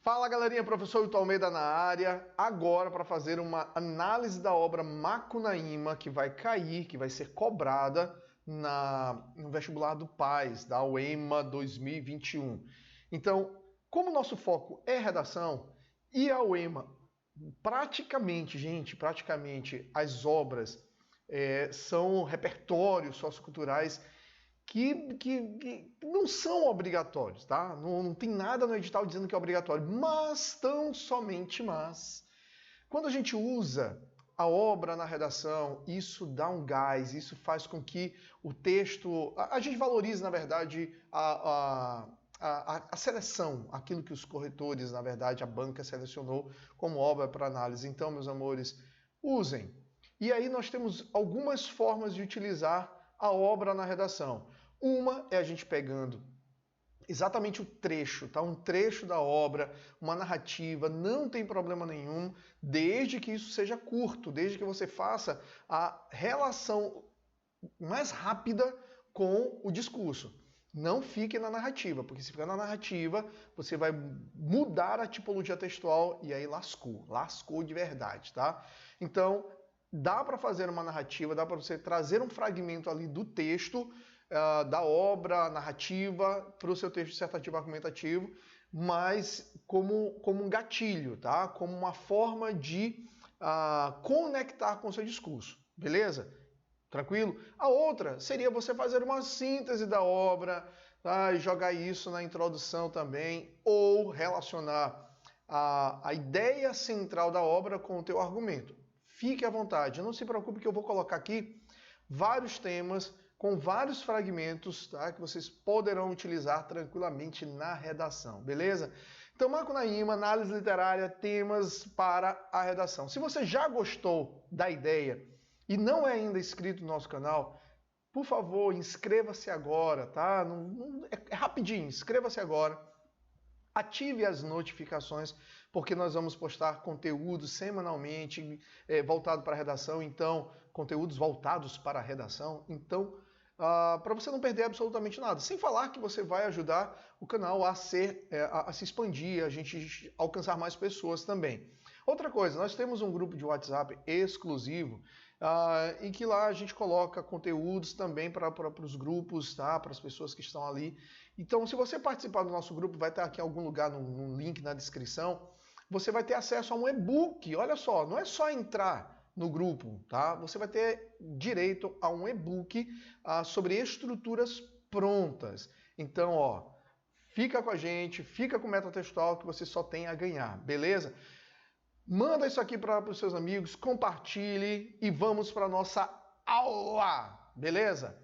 Fala galerinha, professor Hilton Almeida na área, agora para fazer uma análise da obra Macunaíma que vai cair, que vai ser cobrada no vestibular do PAS, da UEMA 2021. Então, como o nosso foco é redação e a UEMA, praticamente as obras são repertórios socioculturais que não são obrigatórios, tá? Não tem nada no edital dizendo que é obrigatório, mas tão somente mas. Quando a gente usa a obra na redação, isso dá um gás, isso faz com que o texto... A gente valoriza, na verdade, a seleção, aquilo que os corretores, na verdade, a banca selecionou como obra para análise. Então, meus amores, usem. E aí nós temos algumas formas de utilizar a obra na redação. Uma é a gente pegando exatamente o trecho, tá? Um trecho da obra, uma narrativa, não tem problema nenhum, desde que isso seja curto, desde que você faça a relação mais rápida com o discurso. Não fique na narrativa, porque se ficar na narrativa, você vai mudar a tipologia textual e aí lascou de verdade, tá? Então, dá para fazer uma narrativa, dá para você trazer um fragmento ali do texto, da obra narrativa para o seu texto dissertativo argumentativo, mas como um gatilho, tá? Como uma forma de conectar com o seu discurso, beleza? Tranquilo? A outra seria você fazer uma síntese da obra, tá? E jogar isso na introdução também, ou relacionar a ideia central da obra com o teu argumento. Fique à vontade, não se preocupe que eu vou colocar aqui vários temas com vários fragmentos, tá, que vocês poderão utilizar tranquilamente na redação, beleza? Então, Macunaíma, análise literária, temas para a redação. Se você já gostou da ideia e não é ainda inscrito no nosso canal, por favor, inscreva-se agora, tá? É rapidinho, inscreva-se agora. Ative as notificações, porque nós vamos postar conteúdos semanalmente voltado para a redação, então, conteúdos voltados para a redação, então, para você não perder absolutamente nada. Sem falar que você vai ajudar o canal a se expandir, a gente alcançar mais pessoas também. Outra coisa, nós temos um grupo de WhatsApp exclusivo, em que lá a gente coloca conteúdos também para os grupos, tá? Para as pessoas que estão ali. Então, se você participar do nosso grupo, vai estar aqui em algum lugar no link na descrição, você vai ter acesso a um e-book. Olha só, não é só entrar no grupo, tá? Você vai ter direito a um e-book sobre estruturas prontas. Então, ó, fica com a gente, fica com o metatextual que você só tem a ganhar, beleza? Manda isso aqui para os seus amigos, compartilhe e vamos para a nossa aula, beleza?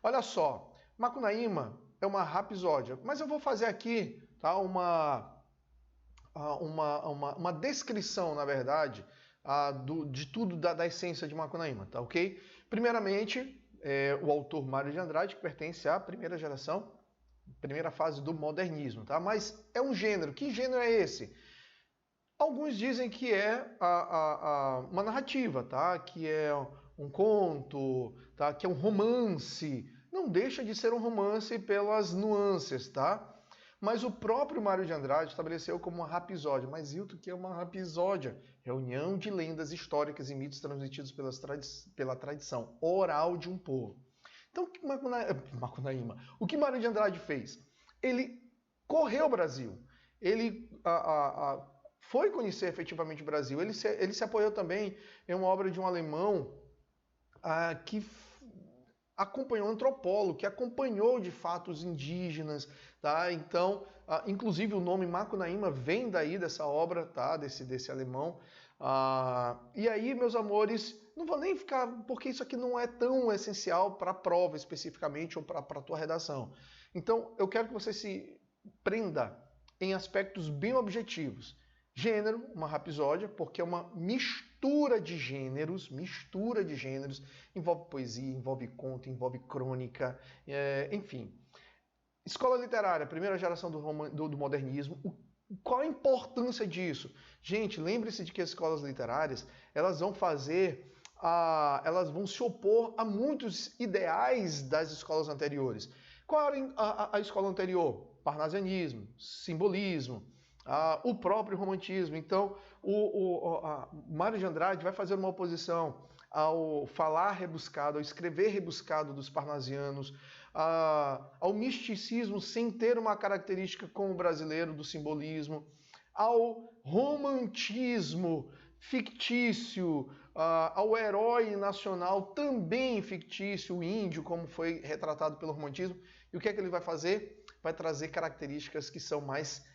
Olha só, Macunaíma é uma rapisódia, mas eu vou fazer aqui, tá, uma descrição, na verdade, de tudo da essência de Macunaíma, tá ok? Primeiramente, o autor Mário de Andrade, que pertence à primeira geração, primeira fase do modernismo, tá? Mas é um gênero. Que gênero é esse? Alguns dizem que é uma narrativa, tá? Que é um conto, tá? Que é um romance. Não deixa de ser um romance pelas nuances, tá? Mas o próprio Mário de Andrade estabeleceu como uma rapisódia. Mas Hilton, que é uma rapisódia? Reunião de lendas históricas e mitos transmitidos pela tradição oral de um povo. Então, Macunaíma, o que Mário de Andrade fez? Ele correu o Brasil. Ele foi conhecer efetivamente o Brasil. Ele se apoiou também em uma obra de um alemão que acompanhou, um antropólogo, que acompanhou de fato os indígenas, tá? Então, inclusive o nome Macunaíma vem daí dessa obra, tá? Desse alemão. E aí, meus amores, não vou nem ficar, porque isso aqui não é tão essencial para a prova especificamente ou para a tua redação. Então, eu quero que você se prenda em aspectos bem objetivos. Gênero, uma rapisódia, porque é uma mistura de gêneros, envolve poesia, envolve conto, envolve crônica, enfim. Escola literária, primeira geração do modernismo. Qual a importância disso? Gente, lembre-se de que as escolas literárias, elas vão se opor a muitos ideais das escolas anteriores. Qual era a escola anterior? Parnasianismo, simbolismo, o próprio romantismo. Então, Mário de Andrade vai fazer uma oposição ao falar rebuscado, ao escrever rebuscado dos parnasianos, ao misticismo sem ter uma característica como o brasileiro do simbolismo, ao romantismo fictício, ao herói nacional também fictício, o índio, como foi retratado pelo romantismo. E o que é que ele vai fazer? Vai trazer características que são mais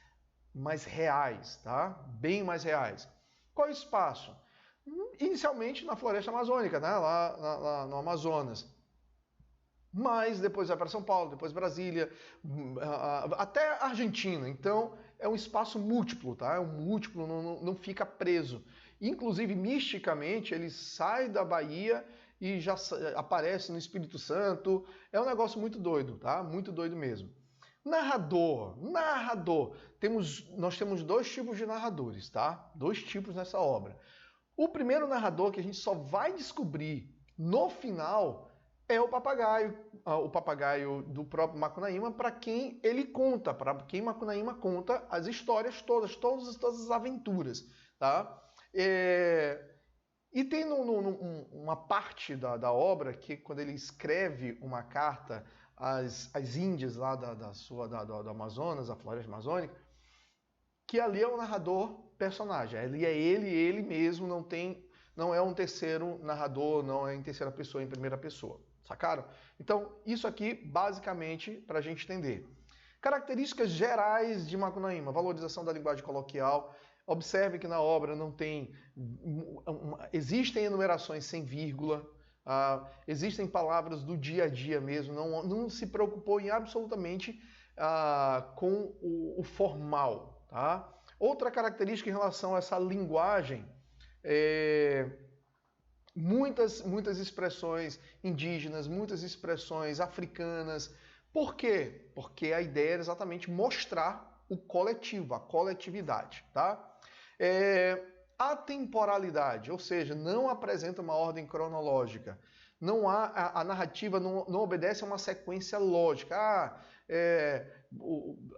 reais, tá? Bem mais reais. Qual é o espaço? Inicialmente na floresta amazônica, né? lá no Amazonas. Mas depois vai para São Paulo, depois Brasília, até Argentina. Então é um espaço múltiplo, tá? É um múltiplo, não fica preso. Inclusive, misticamente, ele sai da Bahia e já aparece no Espírito Santo. É um negócio muito doido, tá? Muito doido mesmo. Narrador. Nós temos dois tipos de narradores, tá? Dois tipos nessa obra. O primeiro narrador que a gente só vai descobrir no final é o papagaio do próprio Macunaíma, para quem ele conta, para quem Macunaíma conta as histórias todas as aventuras, tá? E tem uma parte da obra que, quando ele escreve uma carta às índias lá do Amazonas, a floresta amazônica, que ali é o narrador personagem. Ali é ele mesmo, não é um terceiro narrador, não é em terceira pessoa, é em primeira pessoa. Sacaram? Então, isso aqui, basicamente, para a gente entender. Características gerais de Macunaíma: valorização da linguagem coloquial. Observe que na obra não tem... Existem enumerações sem vírgula, existem palavras do dia a dia mesmo, não se preocupou em absolutamente com o formal. Tá? Outra característica em relação a essa linguagem muitas expressões indígenas, muitas expressões africanas. Por quê? Porque a ideia era exatamente mostrar o coletivo, a coletividade. Tá? Atemporalidade, ou seja, não apresenta uma ordem cronológica. Não há, a narrativa não obedece a uma sequência lógica.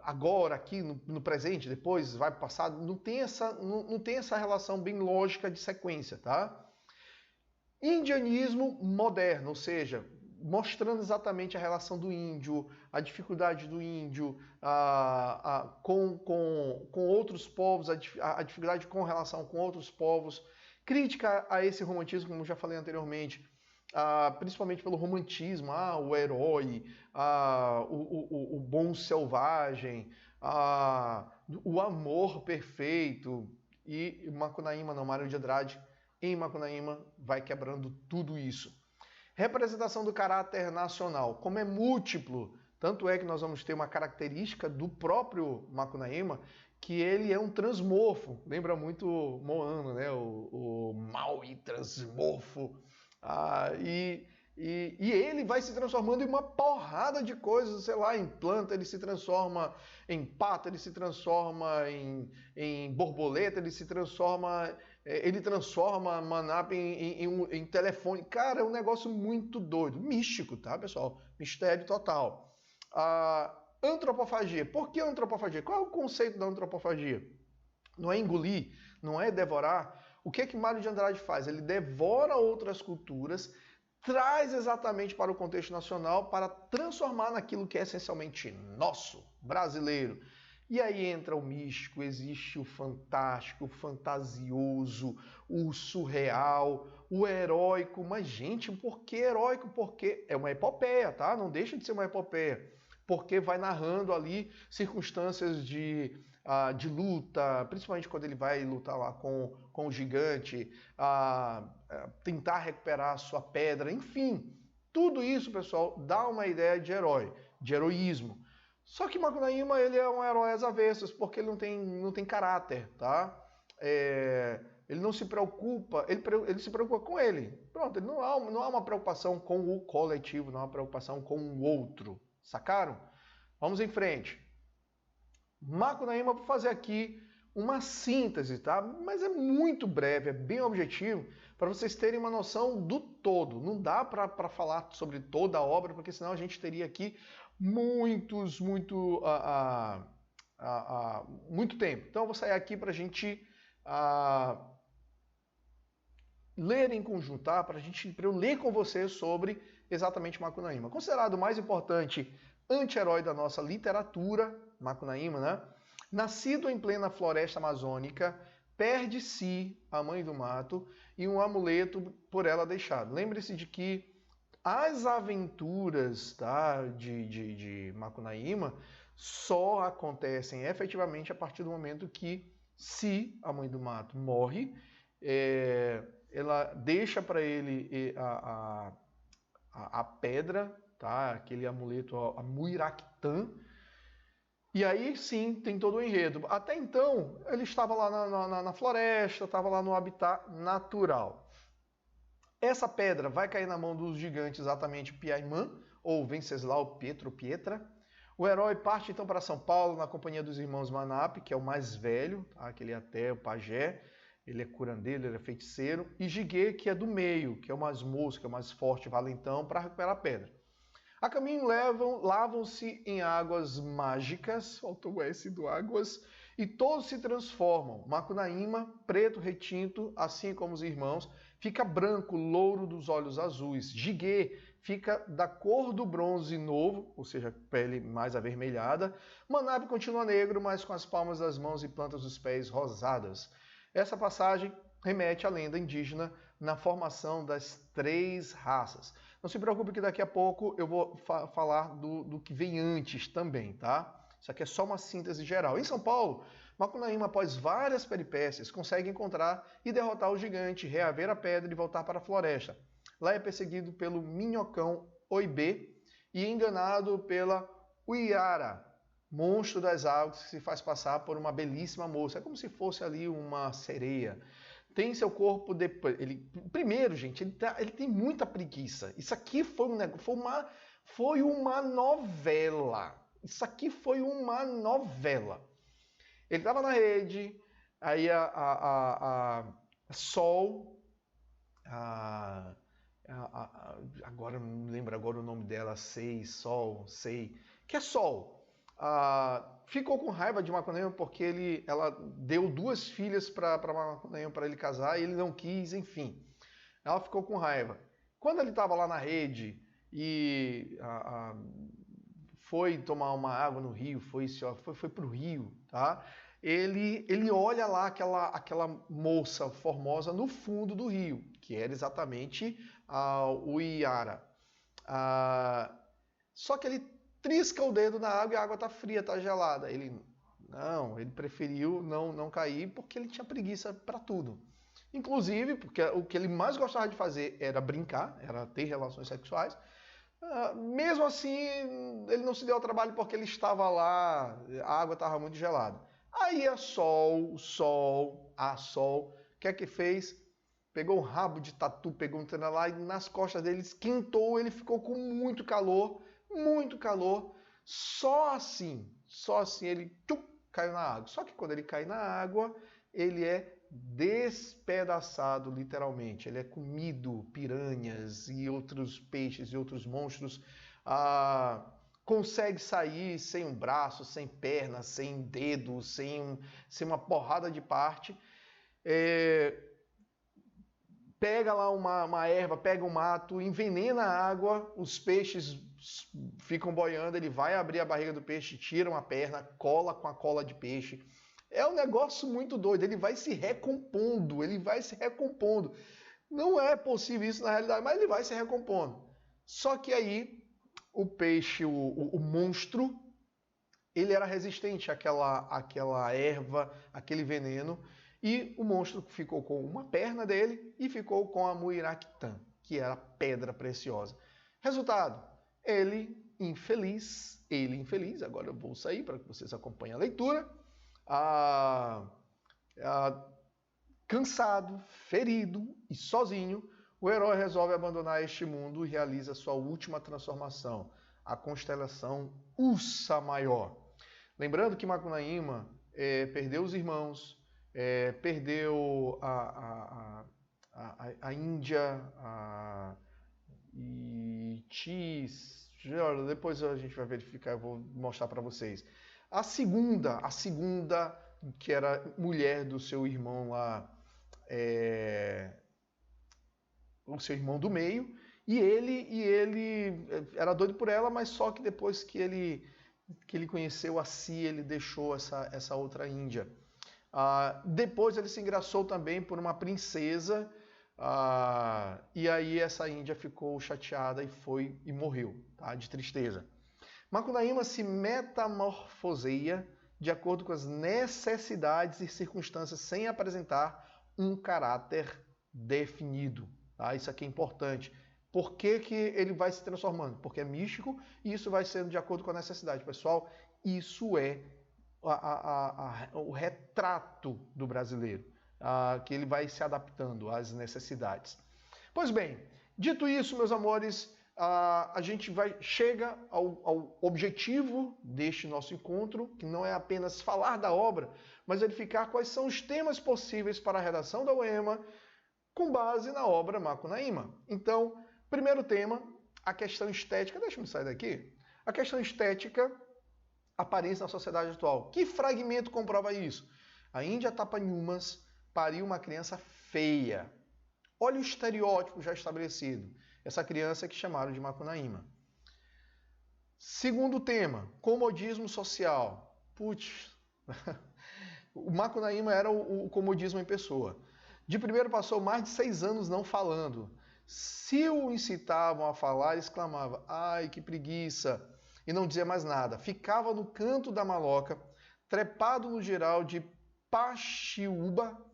Agora, aqui, no presente, depois vai para o passado. Não tem essa relação bem lógica de sequência. Tá? Indianismo moderno, ou seja, mostrando exatamente a relação do índio, a dificuldade do índio com outros povos, a dificuldade com relação com outros povos, crítica a esse romantismo, como já falei anteriormente, principalmente pelo romantismo, o herói, o bom selvagem, o amor perfeito. E Macunaíma, não, Mário de Andrade, em Macunaíma, vai quebrando tudo isso. Representação do caráter nacional. Como é múltiplo, tanto é que nós vamos ter uma característica do próprio Macunaíma, que ele é um transmorfo. Lembra muito Moana, né? O Maui transmorfo. E ele vai se transformando em uma porrada de coisas, sei lá, em planta, ele se transforma em pato, ele se transforma em borboleta, ele transforma Manap em telefone. Cara, é um negócio muito doido. Místico, tá, pessoal? Mistério total. Antropofagia. Por que antropofagia? Qual é o conceito da antropofagia? Não é engolir, não é devorar. O que é que Mário de Andrade faz? Ele devora outras culturas, traz exatamente para o contexto nacional para transformar naquilo que é essencialmente nosso, brasileiro. E aí entra o místico, existe o fantástico, o fantasioso, o surreal, o heróico. Mas, gente, por que heróico? Porque é uma epopeia, tá? Não deixa de ser uma epopeia. Porque vai narrando ali circunstâncias de luta, principalmente quando ele vai lutar lá com o gigante, tentar recuperar a sua pedra, enfim. Tudo isso, pessoal, dá uma ideia de herói, de heroísmo. Só que Macunaíma, ele é um herói às avessas, porque ele não tem caráter, tá? Ele não se preocupa, ele se preocupa com ele. Pronto, não há uma preocupação com o coletivo, não há uma preocupação com o outro. Sacaram? Vamos em frente. Macunaíma, vou fazer aqui uma síntese, tá? Mas é muito breve, é bem objetivo, para vocês terem uma noção do todo. Não dá para falar sobre toda a obra, porque senão a gente teria aqui muito muito tempo. Então eu vou sair aqui para a gente ler em conjunto, tá? Para eu ler com você sobre exatamente Macunaíma. Considerado o mais importante anti-herói da nossa literatura, Macunaíma, né? Nascido em plena floresta amazônica, perde-se a mãe do mato e um amuleto por ela deixado. Lembre-se de que as aventuras, tá, de Macunaíma só acontecem efetivamente a partir do momento que, se a mãe do mato morre, ela deixa para ele a pedra, tá, aquele amuleto, a Muiractã, e aí sim tem todo o enredo. Até então ele estava lá na floresta, estava lá no habitat natural. Essa pedra vai cair na mão dos gigantes, exatamente Piaimã, ou Venceslau Pietro Pietra. O herói parte então para São Paulo na companhia dos irmãos Manap, que é o mais velho, tá? Aquele até o pajé, ele é curandeiro, ele é feiticeiro, e Giguê, que é do meio, que é o mais moço, que é o mais forte, valentão, para recuperar a pedra. A caminho lavam-se em águas mágicas, faltou o S do águas, e todos se transformam. Macunaíma, preto retinto, assim como os irmãos, fica branco, louro dos olhos azuis. Giguê fica da cor do bronze novo, ou seja, pele mais avermelhada. Manab continua negro, mas com as palmas das mãos e plantas dos pés rosadas. Essa passagem remete à lenda indígena na formação das 3 raças. Não se preocupe que daqui a pouco eu vou falar do que vem antes também, tá? Isso aqui é só uma síntese geral. Em São Paulo, Macunaíma, após várias peripécias, consegue encontrar e derrotar o gigante, reaver a pedra e voltar para a floresta. Lá é perseguido pelo minhocão Oibê e enganado pela Uiara, monstro das águas que se faz passar por uma belíssima moça. É como se fosse ali uma sereia. Tem seu corpo depois. Primeiro, gente, ele tem muita preguiça. Isso aqui foi uma novela. Isso aqui foi uma novela. Ele estava na rede, aí a Sol, agora não me lembro agora o nome dela, Sol, que é Sol. Ficou com raiva de Macunaíma porque ela deu 2 filhas para Macunaíma para ele casar e ele não quis, enfim. Ela ficou com raiva. Quando ele estava lá na rede e foi tomar uma água no rio, foi para o rio, tá? Ele olha lá aquela moça formosa no fundo do rio, que era exatamente o Iara. Só que ele trisca o dedo na água e a água está fria, está gelada. Ele preferiu não cair porque ele tinha preguiça para tudo. Inclusive, porque o que ele mais gostava de fazer era brincar, era ter relações sexuais. Mesmo assim, ele não se deu ao trabalho porque ele estava lá, a água estava muito gelada. Aí a Sol, o que é que fez? Pegou um rabo de tatu, pegou um trena lá e nas costas dele esquentou, ele ficou com muito calor, só assim ele caiu na água. Só que quando ele cai na água, ele é despedaçado literalmente, ele é comido, piranhas e outros peixes e outros monstros, consegue sair sem um braço, sem perna, sem dedo, sem uma porrada de parte, pega lá uma erva, pega um mato, envenena a água, os peixes ficam boiando, ele vai abrir a barriga do peixe, tira uma perna, cola com a cola de peixe. É um negócio muito doido, ele vai se recompondo. Não é possível isso na realidade, mas ele vai se recompondo. Só que aí o peixe, o monstro, ele era resistente àquela erva, aquele veneno, e o monstro ficou com uma perna dele e ficou com a Muiractã, que era pedra preciosa. Resultado, ele infeliz, agora eu vou sair para que vocês acompanhem a leitura, cansado, ferido e sozinho, o herói resolve abandonar este mundo e realiza sua última transformação, a constelação Ursa Maior. Lembrando que Macunaíma perdeu os irmãos, perdeu a Índia, e depois a gente vai verificar, eu vou mostrar para vocês. a segunda, que era mulher do seu irmão lá, o seu irmão do meio, e ele era doido por ela, mas só que depois que ele conheceu a Si, ele deixou essa outra índia. Depois ele se engraçou também por uma princesa, e aí essa índia ficou chateada e morreu, tá? De tristeza. Macunaíma se metamorfoseia de acordo com as necessidades e circunstâncias sem apresentar um caráter definido. Tá? Isso aqui é importante. Por que ele vai se transformando? Porque é místico e isso vai sendo de acordo com a necessidade. Pessoal, isso é o retrato do brasileiro, que ele vai se adaptando às necessidades. Pois bem, dito isso, meus amores, a gente chega ao objetivo deste nosso encontro, que não é apenas falar da obra, mas verificar quais são os temas possíveis para a redação da UEMA com base na obra Macunaíma. Então, primeiro tema, a questão estética. Deixa eu sair daqui. A questão estética, aparência na sociedade atual. Que fragmento comprova isso? A Índia Tapanhumas pariu uma criança feia. Olha o estereótipo já estabelecido. Essa criança que chamaram de Macunaíma. Segundo tema, comodismo social. Putz, o Macunaíma era o comodismo em pessoa. De primeiro passou mais de 6 anos não falando. Se o incitavam a falar, exclamava, ai, que preguiça, e não dizia mais nada. Ficava no canto da maloca, trepado no geral de Paxiúba,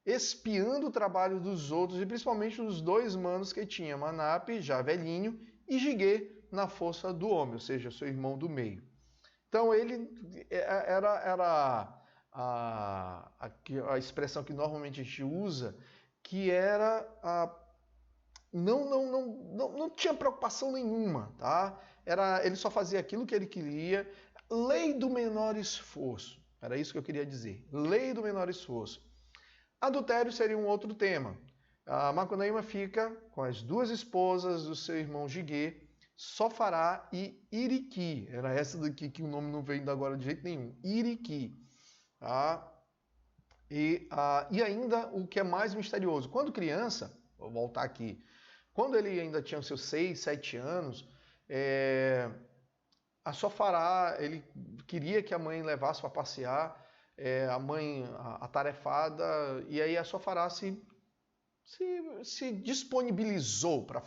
espiando o trabalho dos outros e principalmente dos 2 manos que tinha, Manape, já velhinho, e Jiguê na força do homem, ou seja, seu irmão do meio. Então ele era a expressão que normalmente a gente usa, que era não tinha preocupação nenhuma, tá? Ele só fazia aquilo que ele queria. Lei do menor esforço. Era isso que eu queria dizer. Lei do menor esforço. Adultério seria um outro tema. A Macunaíma fica com as 2 esposas do seu irmão Jiguê, Sofará e Iriqui. Era essa daqui que o nome não veio ainda agora de jeito nenhum. Iriqui. Tá? E ainda o que é mais misterioso. Quando criança, vou voltar aqui, quando ele ainda tinha os seus 6, 7 anos, a Sofará, ele queria que a mãe levasse para passear, a mãe atarefada, e aí a Sofará se disponibilizou para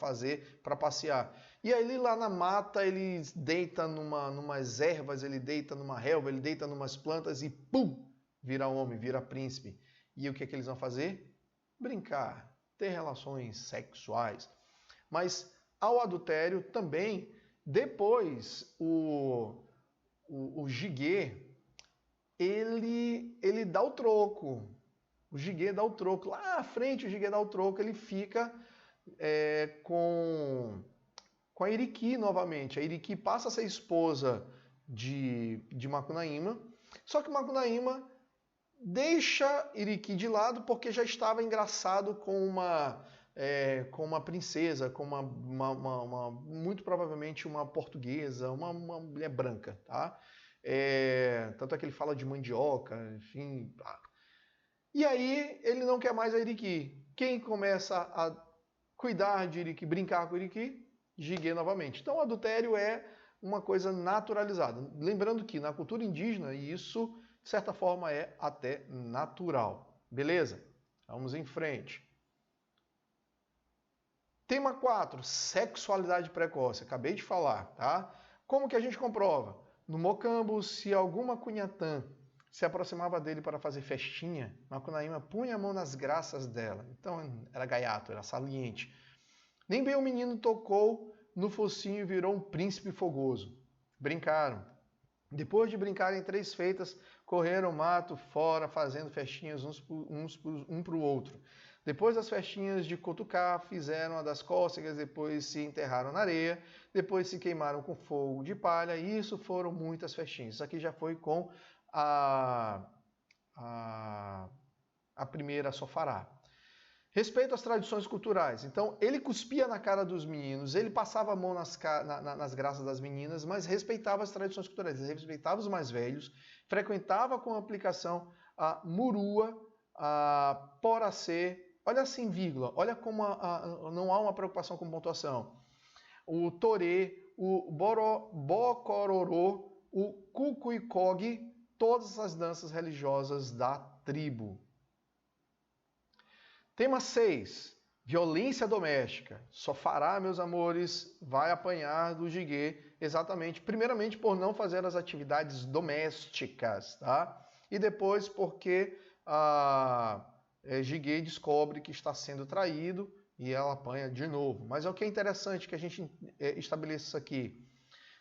passear. E aí ele lá na mata, ele deita numas ervas, ele deita numa relva, ele deita numas plantas e pum! Vira homem, vira príncipe. E o que é que eles vão fazer? Brincar, ter relações sexuais. Mas ao adultério também, depois o Jiguê, ele dá o troco. O Jiguê dá o troco. Lá à frente o Jiguê dá o troco, ele fica com a Iriqui novamente. A Iriqui passa a ser esposa de Macunaíma, só que Macunaíma deixa Iriqui de lado porque já estava engraçado com uma princesa, com muito provavelmente uma portuguesa, uma mulher branca, tá? Tanto é que ele fala de mandioca, enfim. E aí ele não quer mais a Iriqui. Quem começa a cuidar de Iriqui, brincar com Iriqui? Jiguê novamente. Então o adultério é uma coisa naturalizada. Lembrando que na cultura indígena isso, de certa forma, é até natural. Beleza? Vamos em frente. Tema 4, sexualidade precoce. Acabei de falar, tá? Como que a gente comprova? No Mocambo, se alguma cunhatã se aproximava dele para fazer festinha, Macunaíma punha a mão nas graças dela. Então era gaiato, era saliente. Nem bem o menino tocou no focinho e virou um príncipe fogoso. Brincaram. Depois de brincarem 3 feitas, correram mato fora, fazendo festinhas um para o outro. Depois das festinhas de Cotucá, fizeram a das cócegas, depois se enterraram na areia, depois se queimaram com fogo de palha, e isso foram muitas festinhas. Isso aqui já foi com a primeira Sofará. Respeito às tradições culturais. Então, ele cuspia na cara dos meninos, ele passava a mão nas graças das meninas, mas respeitava as tradições culturais, ele respeitava os mais velhos, frequentava com aplicação a murua, a poracê, olha assim, vírgula, olha como não há uma preocupação com pontuação. O torê, o bocororô, o cucuicog, todas as danças religiosas da tribo. Tema 6. Violência doméstica. Sofará, meus amores, vai apanhar do Jiguê, exatamente, primeiramente por não fazer as atividades domésticas, tá? E depois porque Jiguê descobre que está sendo traído e ela apanha de novo. Mas é o que é interessante que a gente estabeleça isso aqui.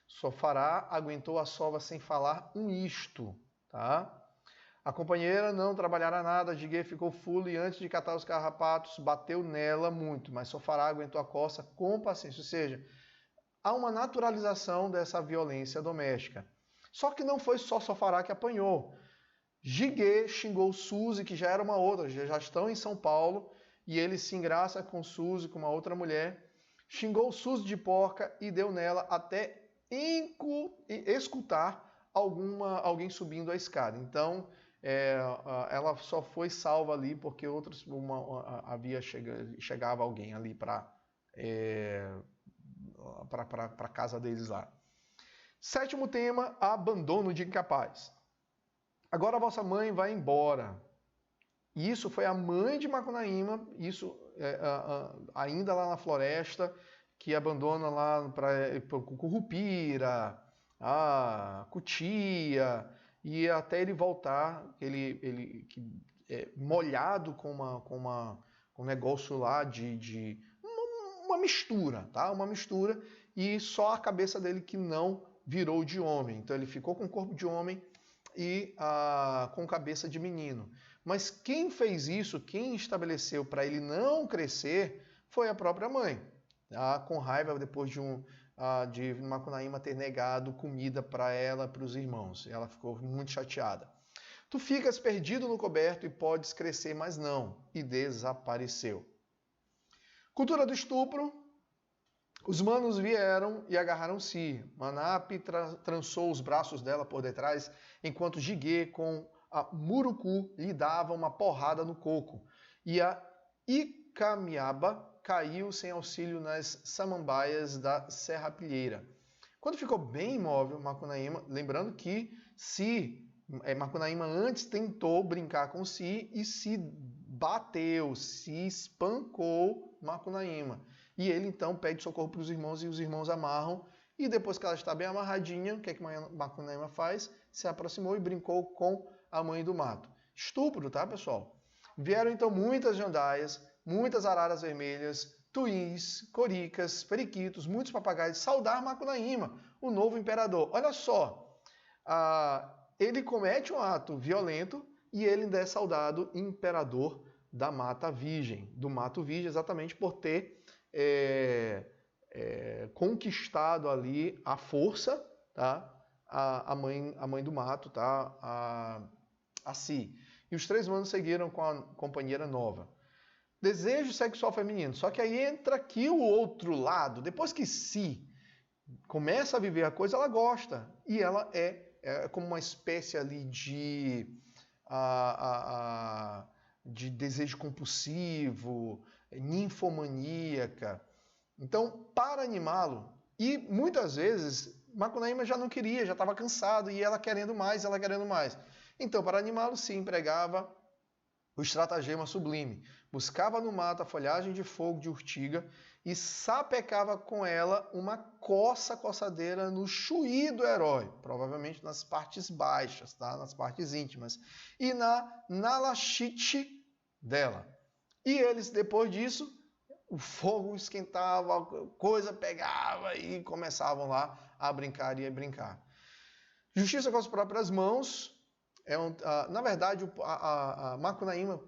Sofará aguentou a sova sem falar um isto, tá? A companheira não trabalhará nada, Jiguê ficou fulo e antes de catar os carrapatos, bateu nela muito, mas Sofará aguentou a coça com paciência. Ou seja, há uma naturalização dessa violência doméstica. Só que não foi só Sofará que apanhou. Jiguê xingou Suzy, que já era uma outra, já estão em São Paulo, e ele se engraça com Suzy, com uma outra mulher, xingou Suzy de porca e deu nela até escutar alguém subindo a escada. Então, ela só foi salva ali porque chegava alguém ali para a casa deles lá. 7º tema, abandono de incapaz. Agora a vossa mãe vai embora. E isso foi a mãe de Macunaíma, isso ainda lá na floresta, que abandona lá para Curupira, a Cutia, e até ele voltar, molhado com um negócio lá de uma mistura, tá? Uma mistura, e só a cabeça dele que não virou de homem. Então ele ficou com o corpo de homem e com cabeça de menino. Mas quem fez isso, quem estabeleceu para ele não crescer, foi a própria mãe. Tá? Com raiva depois de Macunaíma ter negado comida para ela, para os irmãos. Ela ficou muito chateada. Tu ficas perdido no coberto e podes crescer, mas não. E desapareceu. Cultura do estupro. Os manos vieram e agarraram-se. Manape trançou os braços dela por detrás, enquanto Jiguê com a Murucu lhe dava uma porrada no coco. E a Icamiaba caiu sem auxílio nas samambaias da Serrapilheira. Quando ficou bem imóvel, Macunaíma, lembrando que Macunaíma antes tentou brincar com Si e se bateu, se espancou Macunaíma. E ele então pede socorro para os irmãos e os irmãos amarram. E depois que ela está bem amarradinha, o que é que Macunaíma faz? Se aproximou e brincou com a mãe do mato. Estupro, tá, pessoal? Vieram então muitas jandaias, muitas araras vermelhas, tuís, coricas, periquitos, muitos papagaios, saudar Macunaíma, o novo imperador. Olha só, ele comete um ato violento e ele ainda é saudado imperador da Mata Virgem, do Mato Virgem, exatamente por ter conquistado ali a força, tá? a mãe do mato, tá? a Si. E os 3 manos seguiram com a companheira nova. Desejo sexual feminino. Só que aí entra aqui o outro lado. Depois que Si começa a viver a coisa, ela gosta. E ela é como uma espécie ali de desejo compulsivo, ninfomaníaca. Então, para animá-lo, e muitas vezes Macunaíma já não queria, já estava cansado, e ela querendo mais. Então, para animá-lo, se empregava o estratagema sublime. Buscava no mato a folhagem de fogo de urtiga e sapecava com ela uma coçadeira no chuí do herói, provavelmente nas partes baixas, tá? Nas partes íntimas, e na nalachite dela. E eles, depois disso, o fogo esquentava, a coisa pegava e começavam lá a brincar e a brincar. Justiça com as próprias mãos. Na verdade, a Macunaíma,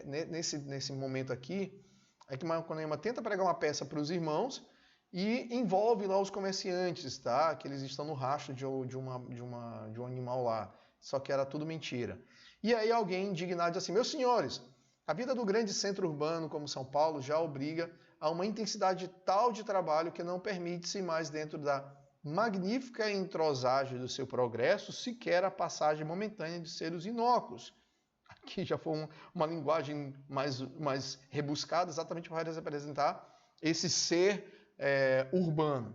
nesse momento aqui, é que Macunaíma tenta pregar uma peça para os irmãos e envolve lá os comerciantes, tá? Que eles estão no rastro de um animal lá. Só que era tudo mentira. E aí alguém indignado diz assim, meus senhores, A vida do grande centro urbano como São Paulo já obriga a uma intensidade tal de trabalho que não permite-se mais dentro da magnífica entrosagem do seu progresso sequer a passagem momentânea de seres inócuos. Aqui já foi uma linguagem mais rebuscada exatamente para representar esse ser urbano.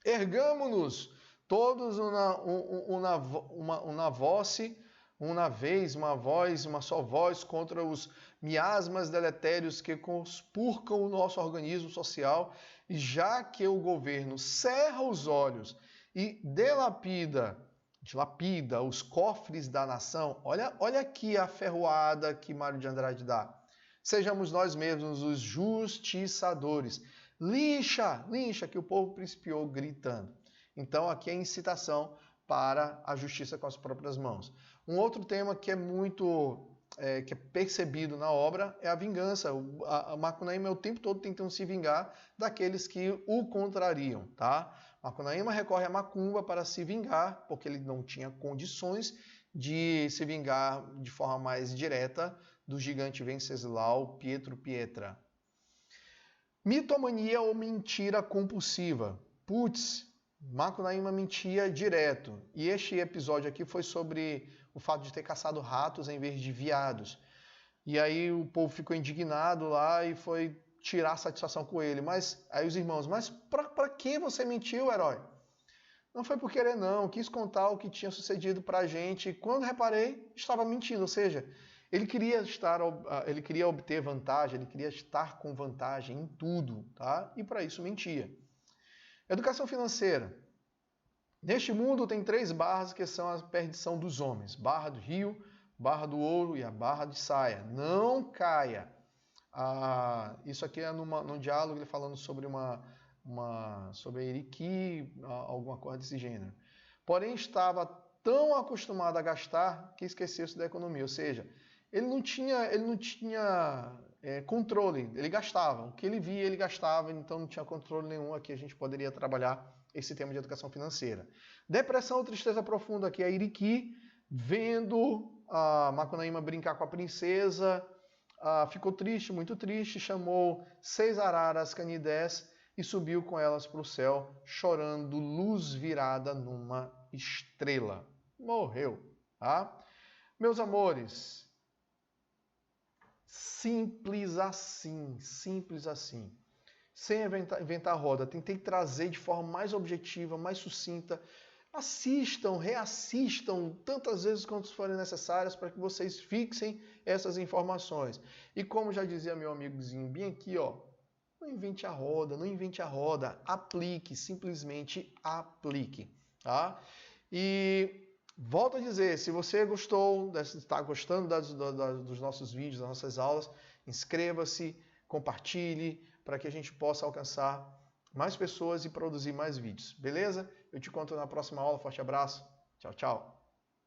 Ergamo-nos todos uma só voz contra os miasmas deletérios que conspurcam o nosso organismo social, e já que o governo cerra os olhos e dilapida os cofres da nação, olha aqui a ferroada que Mário de Andrade dá. Sejamos nós mesmos os justiçadores. Lincha, lincha, que o povo principiou gritando. Então aqui é incitação para a justiça com as próprias mãos. Um outro tema que é muito que é percebido na obra é a vingança. A Macunaíma é o tempo todo tentando se vingar daqueles que o contrariam, tá? Macunaíma recorre à macumba para se vingar, porque ele não tinha condições de se vingar de forma mais direta do gigante Venceslau Pietro Pietra. Mitomania ou mentira compulsiva. Putz, Macunaíma mentia direto. E este episódio aqui foi sobre o fato de ter caçado ratos em vez de veados. E aí o povo ficou indignado lá e foi tirar satisfação com ele. Mas aí os irmãos, mas para que você mentiu, herói? Não foi por querer não, quis contar o que tinha sucedido pra gente. E quando reparei, estava mentindo, ou seja, ele queria obter vantagem, ele queria estar com vantagem em tudo, tá? E para isso mentia. Educação financeira. Neste mundo tem 3 barras que são a perdição dos homens. Barra do rio, barra do ouro e a barra de saia. Não caia. Isso aqui é num diálogo ele falando sobre sobre a Eriqui, alguma coisa desse gênero. Porém estava tão acostumado a gastar que esqueceu-se da economia. Ou seja, ele não tinha controle, ele gastava. O que ele via, ele gastava, então não tinha controle nenhum. Aqui a gente poderia trabalhar esse tema de educação financeira. Depressão ou tristeza profunda, aqui é a Eriqui, vendo a Macunaíma brincar com a princesa, ficou triste, muito triste, chamou 6 araras canidés e subiu com elas para o céu, chorando, luz virada numa estrela. Morreu, tá? Meus amores, simples assim, sem inventar a roda. Tentei trazer de forma mais objetiva, mais sucinta. Assistam, reassistam tantas vezes quanto forem necessárias para que vocês fixem essas informações. E como já dizia meu amigozinho bem aqui, ó, não invente a roda, aplique, simplesmente aplique, tá? E volto a dizer, se você está gostando dos nossos vídeos, das nossas aulas, inscreva-se, compartilhe, para que a gente possa alcançar mais pessoas e produzir mais vídeos, beleza? Eu te conto na próxima aula, forte abraço, tchau, tchau!